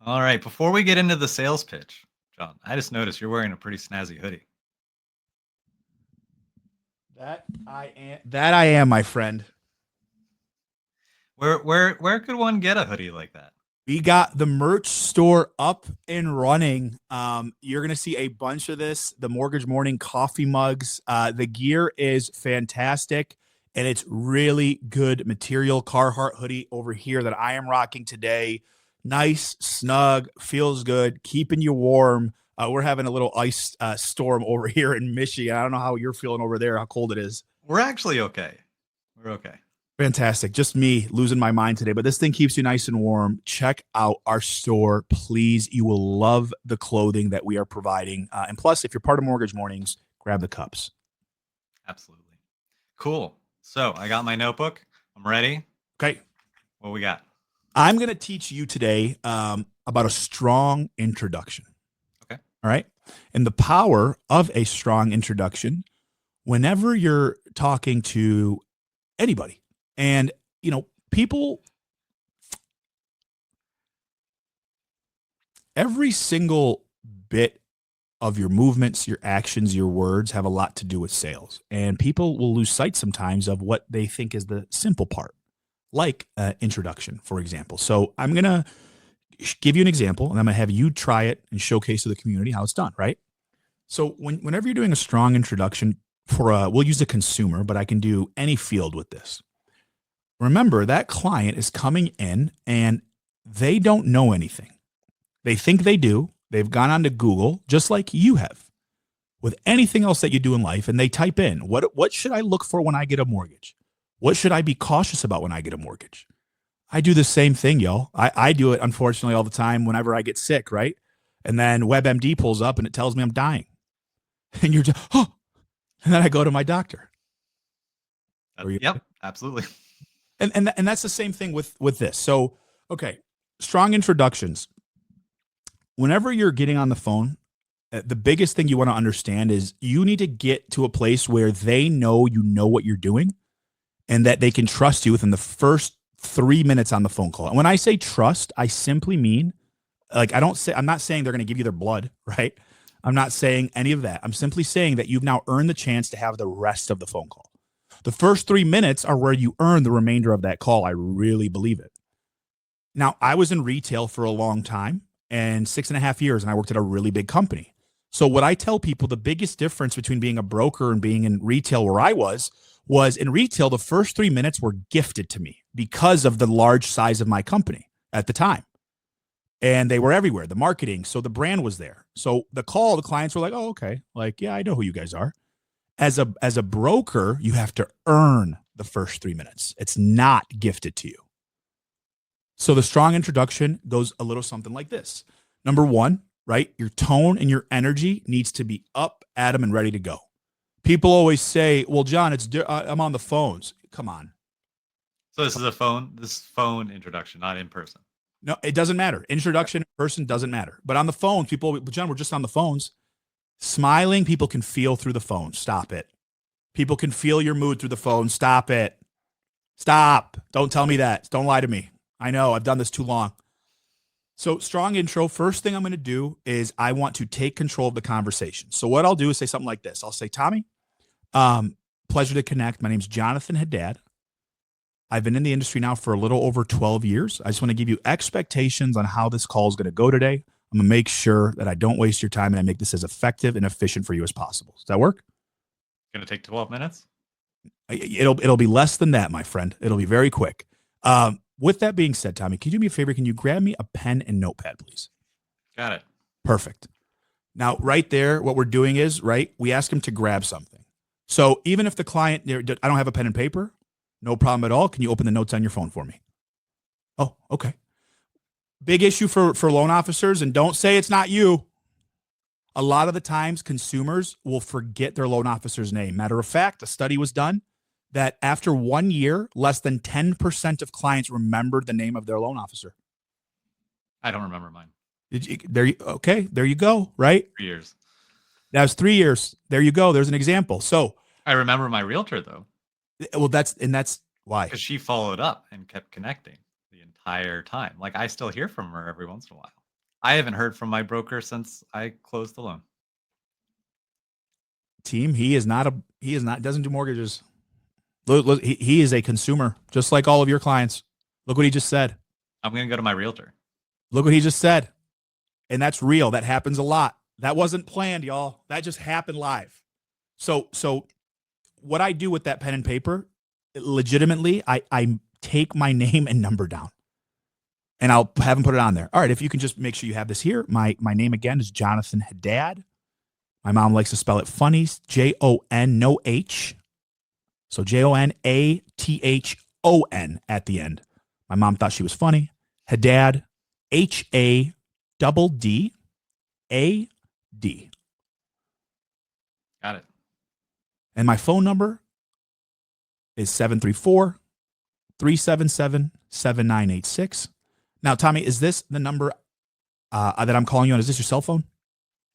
All right. Before we get into the sales pitch, John, I just noticed you're wearing a pretty snazzy hoodie. That I am, my friend. Where could one get a hoodie like that? We got the merch store up and running. You're gonna see a bunch of this. The Mortgage Morning coffee mugs. The gear is fantastic, and it's really good material. Carhartt hoodie over here that I am rocking today. Nice, snug, feels good, keeping you warm. We're having a little ice storm over here in Michigan. I don't know how you're feeling over there. How cold it is. We're actually okay. We're okay. Fantastic. Just me losing my mind today, but this thing keeps you nice and warm. Check out our store, please. You will love the clothing that we are providing. And plus, if you're part of Mortgage Mornings, grab the cups. Absolutely. Cool. So I got my notebook. I'm ready. Okay. What we got? I'm going to teach you today about a strong introduction. Okay. All right. And the power of a strong introduction whenever you're talking to anybody. And, people, every single bit of your movements, your actions, your words have a lot to do with sales. And people will lose sight sometimes of what they think is the simple part, like introduction, for example. So I'm going to give you an example, and I'm going to have you try it and showcase to the community how it's done, right? So whenever you're doing a strong introduction we'll use a consumer, but I can do any field with this. Remember, that client is coming in and they don't know anything. They think they do. They've gone onto Google, just like you have, with anything else that you do in life, and they type in, what should I look for when I get a mortgage? What should I be cautious about when I get a mortgage? I do the same thing, y'all. I do it, unfortunately, all the time whenever I get sick, right? And then WebMD pulls up and it tells me I'm dying. And you're just, oh, and then I go to my doctor. Yep, absolutely. And that's the same thing with this. So, okay, strong introductions. Whenever you're getting on the phone, the biggest thing you want to understand is you need to get to a place where they know you know what you're doing and that they can trust you within the first 3 minutes on the phone call. And when I say trust, I simply mean, like, I'm not saying they're going to give you their blood, right? I'm not saying any of that. I'm simply saying that you've now earned the chance to have the rest of the phone call. The first 3 minutes are where you earn the remainder of that call. I really believe it. Now, I was in retail for a long time and 6.5 years, and I worked at a really big company. So what I tell people, the biggest difference between being a broker and being in retail where I was in retail, the first 3 minutes were gifted to me because of the large size of my company at the time. And they were everywhere, the marketing. So the brand was there. So the clients were like, oh, okay. Like, yeah, I know who you guys are. As a broker, you have to earn the first 3 minutes. It's not gifted to you. So the strong introduction goes a little something like this. Number one, right? Your tone and your energy needs to be up, at 'em, and ready to go. People always say, well, John, I'm on the phones. Come on. So this is this phone introduction, not in person. No, it doesn't matter. Introduction in person doesn't matter. But on the phone, John, we're just on the phones. Smiling, people can feel through the phone. Stop it. People can feel your mood through the phone. Stop it. Stop. Don't tell me that. Don't lie to me. I know I've done this too long. So strong intro. First thing I'm going to do is I want to take control of the conversation. So what I'll do is say something like this. I'll say, Tommy, pleasure to connect. My name's Jonathon Haddad. I've been in the industry now for a little over 12 years. I just want to give you expectations on how this call is going to go today. I'm going to make sure that I don't waste your time and I make this as effective and efficient for you as possible. Does that work? Going to take 12 minutes? It'll be less than that, my friend. It'll be very quick. With that being said, Tommy, can you do me a favor? Can you grab me a pen and notepad, please? Got it. Perfect. Now, right there, what we're doing is, right, we ask him to grab something. So even if the client, I don't have a pen and paper, no problem at all. Can you open the notes on your phone for me? Oh, okay. Big issue for loan officers, and don't say it's not you. A lot of the times, consumers will forget their loan officer's name. Matter of fact, a study was done that after 1 year, less than 10% of clients remembered the name of their loan officer. I don't remember mine. Okay, there you go, right? 3 years. That was 3 years. There you go. There's an example. So I remember my realtor, though. Well, that's why. Because she followed up and kept connecting the entire time. Like, I still hear from her every once in a while. I haven't heard from my broker since I closed the loan. Team, he is not, doesn't do mortgages. Look, he is a consumer, just like all of your clients. Look what he just said. I'm going to go to my realtor. Look what he just said. And that's real. That happens a lot. That wasn't planned, y'all. That just happened live. So what I do with that pen and paper, legitimately, I take my name and number down. And I'll have him put it on there. All right, if you can just make sure you have this here. My name again is Jonathon Haddad. My mom likes to spell it funny. Jon, no H. So Jonathon at the end. My mom thought she was funny. Haddad, Haddad. Got it. And my phone number is 734-377-7986. Now, Tommy, is this the number that I'm calling you on? Is this your cell phone?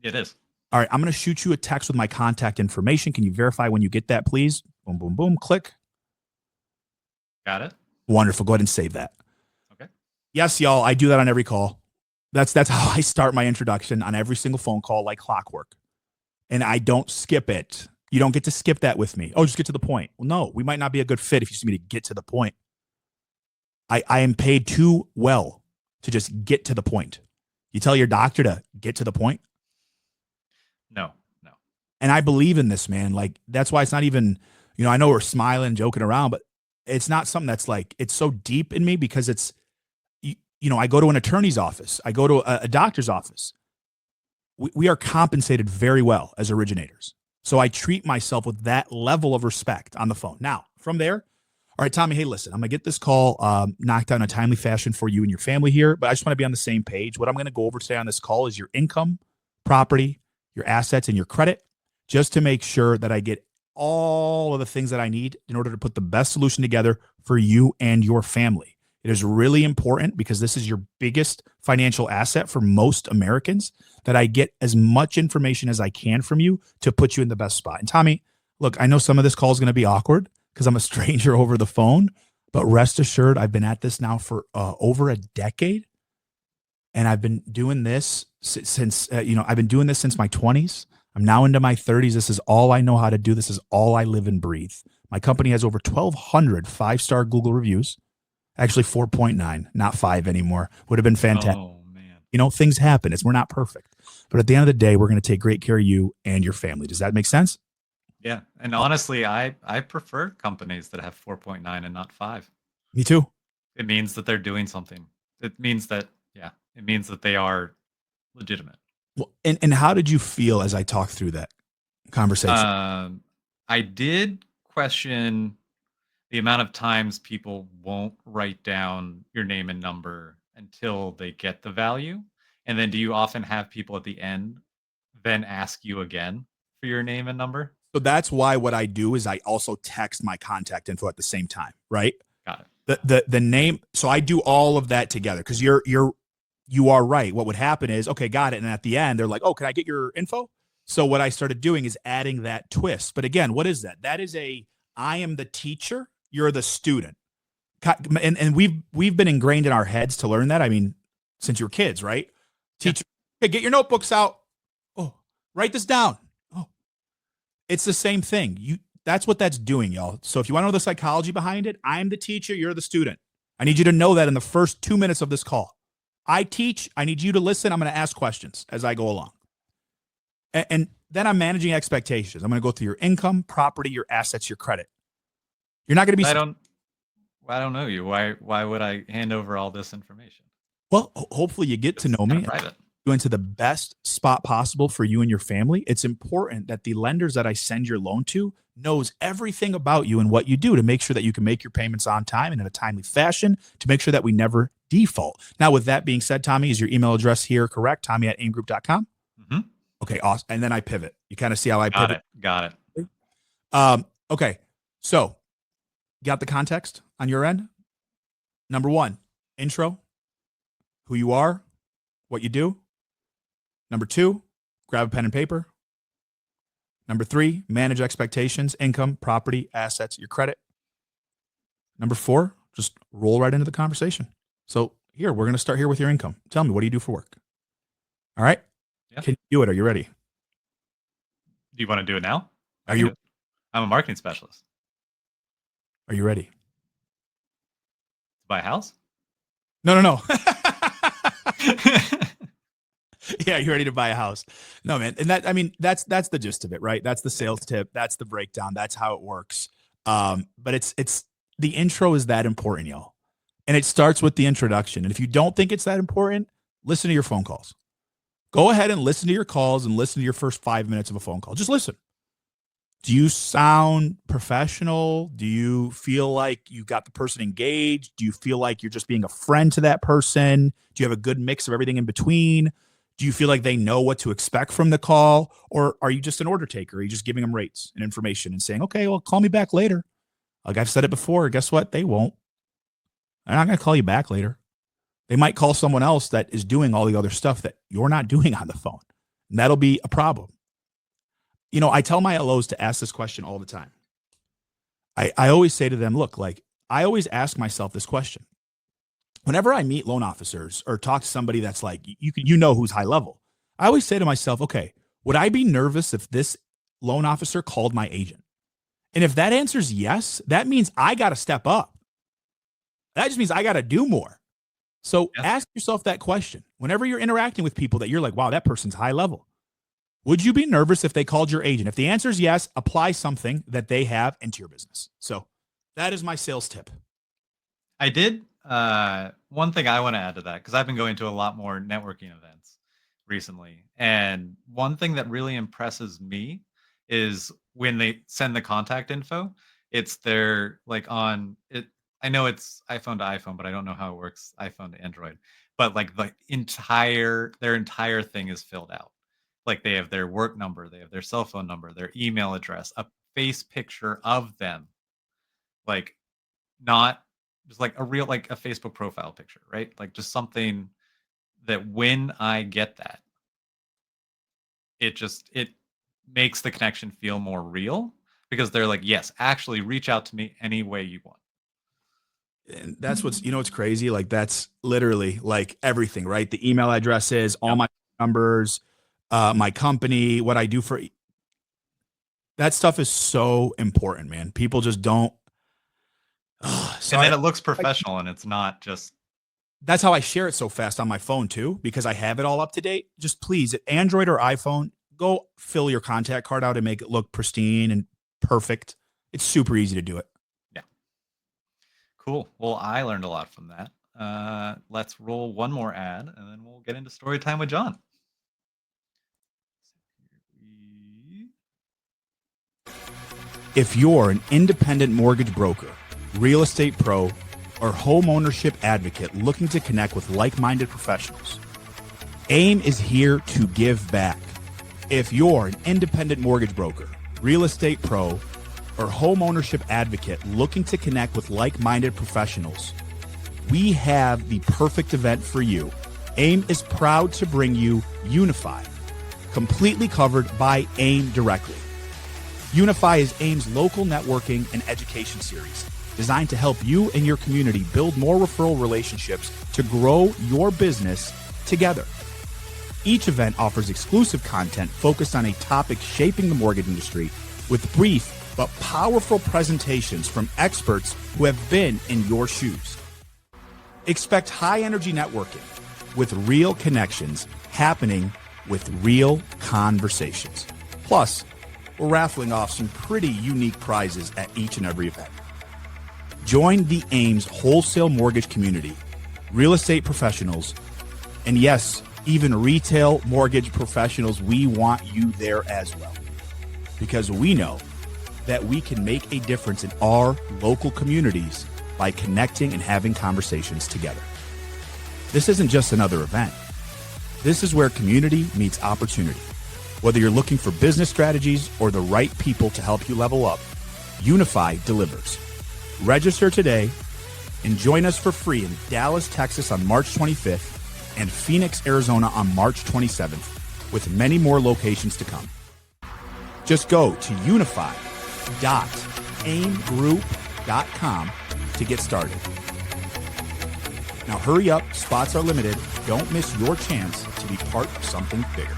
It is. All right, I'm going to shoot you a text with my contact information. Can you verify when you get that, please? Boom, boom, boom. Click. Got it. Wonderful. Go ahead and save that. Okay. Yes, y'all. I do that on every call. That's how I start my introduction on every single phone call, like clockwork. And I don't skip it. You don't get to skip that with me. Oh, just get to the point. Well, no, we might not be a good fit if you just need me to get to the point. I am paid too well to just get to the point. You tell your doctor to get to the point. No. And I believe in this, man. Like, that's why it's not even, I know we're smiling, joking around, but it's not something that's like, it's so deep in me because it's, I go to an attorney's office. I go to a doctor's office. We are compensated very well as originators. So I treat myself with that level of respect on the phone. Now, from there, all right, Tommy, hey, listen, I'm going to get this call knocked out in a timely fashion for you and your family here, but I just want to be on the same page. What I'm going to go over today on this call is your income, property, your assets, and your credit, just to make sure that I get all of the things that I need in order to put the best solution together for you and your family. It is really important because this is your biggest financial asset for most Americans, that I get as much information as I can from you to put you in the best spot. And Tommy, look, I know some of this call is going to be awkward because I'm a stranger over the phone, but rest assured, I've been at this now for over a decade. And I've been doing this since my 20s. I'm now into my 30s. This is all I know how to do. This is all I live and breathe. My company has over 1,200 5-star Google reviews. Actually, 4.9, not 5 anymore. Would have been fantastic. Oh, man. Things happen. We're not perfect. But at the end of the day, we're going to take great care of you and your family. Does that make sense? Yeah. And honestly, I prefer companies that have 4.9 and not 5. Me too. It means that they're doing something. It means that they are legitimate. Well, and how did you feel as I talked through that conversation? I did question the amount of times people won't write down your name and number until they get the value. And then do you often have people at the end then ask you again for your name and number? So that's why what I do is I also text my contact info at the same time, right? Got it. The name. So I do all of that together because you are right. What would happen is, okay, got it. And at the end, they're like, oh, can I get your info? So what I started doing is adding that twist. But again, what is that? That is I am the teacher, you're the student. And we've been ingrained in our heads to learn that. I mean, since you were kids, right? Teacher, hey, get your notebooks out. Oh, write this down. Oh, it's the same thing. That's what that's doing, y'all. So if you want to know the psychology behind it, I'm the teacher, you're the student. I need you to know that in the first 2 minutes of this call. I teach. I need you to listen. I'm going to ask questions as I go along. And then I'm managing expectations. I'm going to go through your income, property, your assets, your credit. You're not going to be. I don't know you. Why would I hand over all this information? Well, hopefully you get to know me. Private. Go into the best spot possible for you and your family. It's important that the lenders that I send your loan to knows everything about you and what you do to make sure that you can make your payments on time and in a timely fashion to make sure that we never default. Now, with that being said, Tommy, is your email address here correct? Tommy@aimegroup.com? Mm-hmm. Okay, awesome. And then I pivot. You kind of see how I pivot? Got it. Okay, so got the context on your end? Number one, intro, who you are, what you do. Number two, grab a pen and paper. Number three, manage expectations, income, property, assets, your credit. Number four, just roll right into the conversation. So here, we're going to start here with your income. Tell me, what do you do for work? All right. Yeah. Can you do it? Are you ready? Do you want to do it now? Are you I'm a marketing specialist. Are you ready? Buy a house? No. Yeah, you ready to buy a house? No, man. And that's the gist of it, right? That's the sales tip. That's the breakdown. That's how it works. But it's the intro is that important, y'all. And it starts with the introduction. And if you don't think it's that important, listen to your phone calls. Go ahead and listen to your calls and listen to your first 5 minutes of a phone call. Just listen. Do you sound professional? Do you feel like you got the person engaged? Do you feel like you're just being a friend to that person? Do you have a good mix of everything in between? Do you feel like they know what to expect from the call? Or are you just an order taker? Are you just giving them rates and information and saying, okay, well, call me back later? Like I've said it before, guess what? They won't. They're not going to call you back later. They might call someone else that is doing all the other stuff that you're not doing on the phone. And that'll be a problem. You know, I tell my LOs to ask this question all the time. I always say to them, look, like I always ask myself this question. Whenever I meet loan officers or talk to somebody that's like, you know who's high level, I always say to myself, okay, would I be nervous if this loan officer called my agent? And if that answer's yes, that means I got to step up. That just means I got to do more. So ask yourself that question. Whenever you're interacting with people that you're like, wow, that person's high level. Would you be nervous if they called your agent? If the answer is yes, apply something that they have into your business. So that is my sales tip. I did. One thing I want to add to that, because I've been going to a lot more networking events recently. And one thing that really impresses me is when they send the contact info, it's their like on it. I know it's iPhone to iPhone, but I don't know how it works iPhone to Android. But like their entire thing is filled out. Like they have their work number, they have their cell phone number, their email address, a face picture of them. Like not just like a real, like a Facebook profile picture, right? Like just something that when I get that, it makes the connection feel more real because they're like, yes, actually reach out to me any way you want. And that's what's crazy. Like that's literally like everything, right? The email addresses, all my numbers, my company, what I do for that stuff is so important, man. People just don't. And then it looks professional and it's not just. That's how I share it so fast on my phone too, because I have it all up to date. Just please, Android or iPhone, go fill your contact card out and make it look pristine and perfect. It's super easy to do it. Yeah. Cool. Well, I learned a lot from that. Let's roll one more ad and then we'll get into story time with John. If you're an independent mortgage broker, real estate pro, or home ownership advocate looking to connect with like-minded professionals, AIME is here to give back. If you're an independent mortgage broker, real estate pro, or home ownership advocate looking to connect with like-minded professionals, we have the perfect event for you. AIME is proud to bring you Unify, completely covered by AIME directly. Unify is AIME's local networking and education series designed to help you and your community build more referral relationships to grow your business together. Each event offers exclusive content focused on a topic shaping the mortgage industry with brief but powerful presentations from experts who have been in your shoes. Expect high-energy networking with real connections happening with real conversations. Plus, we're raffling off some pretty unique prizes at each and every event. Join the AIME's wholesale mortgage community, real estate professionals, and yes, even retail mortgage professionals. We want you there as well, because we know that we can make a difference in our local communities by connecting and having conversations together. This isn't just another event. This is where community meets opportunity. Whether you're looking for business strategies or the right people to help you level up, Unify delivers. Register today and join us for free in Dallas, Texas on March 25th and Phoenix, Arizona on March 27th, with many more locations to come. Just go to unify.aimegroup.com to get started. Now hurry up, spots are limited. Don't miss your chance to be part of something bigger.